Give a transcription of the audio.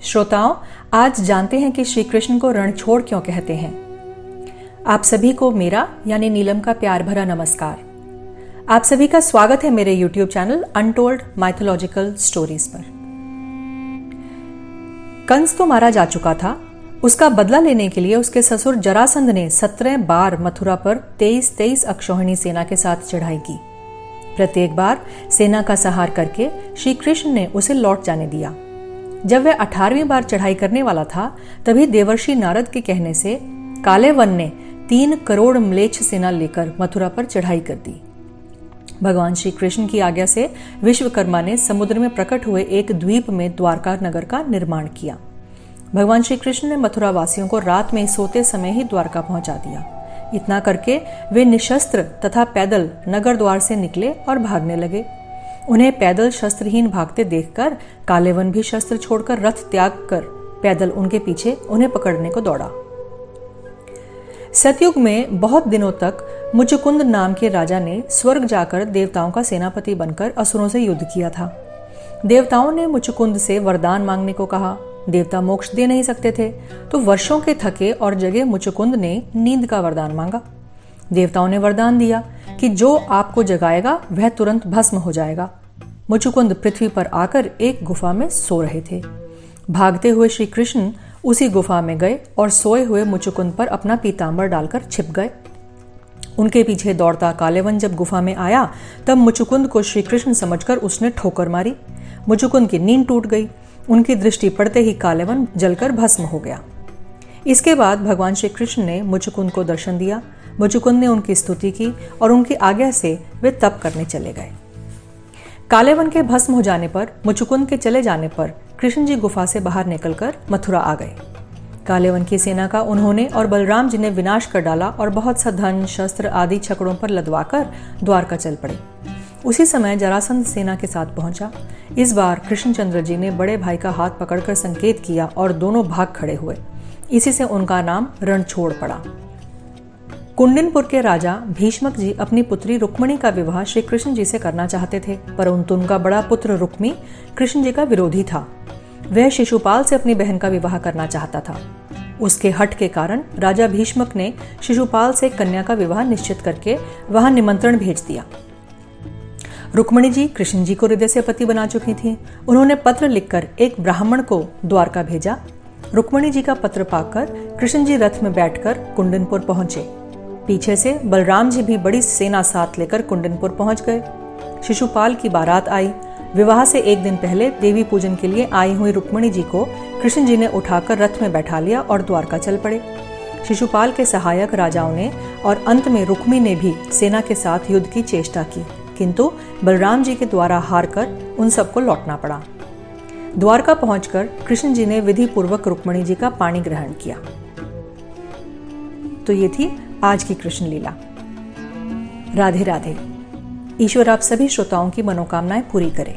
श्रोताओं, आज जानते हैं कि श्री कृष्ण को रणछोड़ क्यों कहते हैं। आप सभी को मेरा यानी नीलम का प्यार भरा नमस्कार। आप सभी का स्वागत है मेरे YouTube channel untold mythological stories पर। कंस तो मारा जा चुका था। उसका बदला लेने के लिए उसके ससुर जरासंध ने 17 बार मथुरा पर 23 अक्षौहिणी सेना के साथ चढ़ाई की। प्रत्येक बार सेना का संहार करके श्री कृष्ण ने उसे लौट जाने दिया। जब वह 18वीं बार चढ़ाई करने वाला था, तभी देवर्षि नारद के कहने से काले वन ने 3 करोड़ म्लेच्छ सेना लेकर मथुरा पर चढ़ाई कर दी। भगवान श्री कृष्ण की आज्ञा से विश्वकर्मा ने समुद्र में प्रकट हुए एक द्वीप में द्वारका नगर का निर्माण किया। भगवान श्री कृष्ण ने मथुरा वासियों को रात में सोते समय ही द्वारका पहुंचा दिया। इतना करके वे निशस्त्र तथा पैदल नगर द्वार से निकले और भागने लगे। उन्हें पैदल शस्त्रहीन भागते देखकर कालेवन भी शस्त्र छोड़कर रथ त्याग कर पैदल उनके पीछे उन्हें पकड़ने को दौड़ा। सतयुग में बहुत दिनों तक मुचुकुंद नाम के राजा ने स्वर्ग जाकर देवताओं का सेनापति बनकर असुरों से युद्ध किया था। देवताओं ने मुचुकुंद से वरदान मांगने को कहा। देवता मोक्ष दे नहीं सकते थे, तो वर्षों के थके और जगे मुचुकुंद ने नींद का वरदान मांगा। देवताओं ने वरदान दिया कि जो आपको जगाएगा वह तुरंत भस्म हो जाएगा। मुचुकुंद पृथ्वी पर आकर एक गुफा में सो रहे थे। भागते हुए श्री कृष्ण उसी गुफा में गए और सोए हुए मुचुकुंद पर अपना पीतांबर डालकर छिप गए। उनके पीछे दौड़ता कालेवन जब गुफा में आया, तब मुचुकुंद को श्री कृष्ण समझकर उसने ठोकर मारी। मुचुकुंद की नींद टूट गई। उनकी दृष्टि पड़ते ही कालेवन जलकर भस्म हो गया। इसके बाद भगवान श्री कृष्ण ने मुचुकुंद को दर्शन दिया। मुचुकुंद ने उनकी स्तुति की और उनकी आज्ञा से वे तप करने चले गए। कालेवन के भस्म हो जाने पर, मुचुकुंद के चले जाने पर कृष्ण जी गुफा से बाहर निकलकर मथुरा आ गए। कालेवन की सेना का उन्होंने और बलराम जी ने विनाश कर डाला और बहुत सा धन शस्त्र आदि छकड़ों पर लदवाकर द्वारका चल पड़े। उसी समय जरासंध सेना के साथ पहुंचा। इस बार कृष्णचंद्र जी ने बड़े भाई का हाथ पकड़कर संकेत किया और दोनों भाग खड़े हुए। इसी से उनका नाम रणछोड़ पड़ा। कुंडिनपुर के राजा भीष्मक जी अपनी पुत्री रुक्मिणी का विवाह श्री कृष्ण जी से करना चाहते थे, परंतु उनका बड़ा पुत्र रुक्मी कृष्ण जी का विरोधी था। वह शिशुपाल से अपनी बहन का विवाह करना चाहता था। उसके हठ के कारण राजा भीष्मक ने शिशुपाल से कन्या का विवाह निश्चित करके वहां निमंत्रण भेज दिया। रुक्मिणी जी कृष्ण जी को हृदय से पति बना चुकी थी। उन्होंने पत्र लिखकर एक ब्राह्मण को द्वारका भेजा। रुक्मिणी जी का पत्र पाकर कृष्ण जी रथ में बैठकर कुंडिनपुर पहुंचे। पीछे से बलराम जी भी बड़ी सेना साथ लेकर कुंडिनपुर पहुंच गए। शिशुपाल की बारात आई। विवाह से एक दिन पहले देवी पूजन के लिए आई हुई रुक्मिणी जी को कृष्ण जी ने उठाकर रथ में बैठा लिया और द्वारका चल पड़े। शिशुपाल के सहायक राजाओं ने और अंत में रुक्मी ने भी सेना के साथ युद्ध की चेष्टा की, किंतु बलराम जी के द्वारा हार कर उन सबको लौटना पड़ा। द्वारका पहुंचकर कृष्ण जी ने विधि पूर्वक रुक्मिणी जी का पाणी ग्रहण किया। तो ये थी आज की कृष्ण लीला। राधे राधे। ईश्वर आप सभी श्रोताओं की मनोकामनाएं पूरी करे।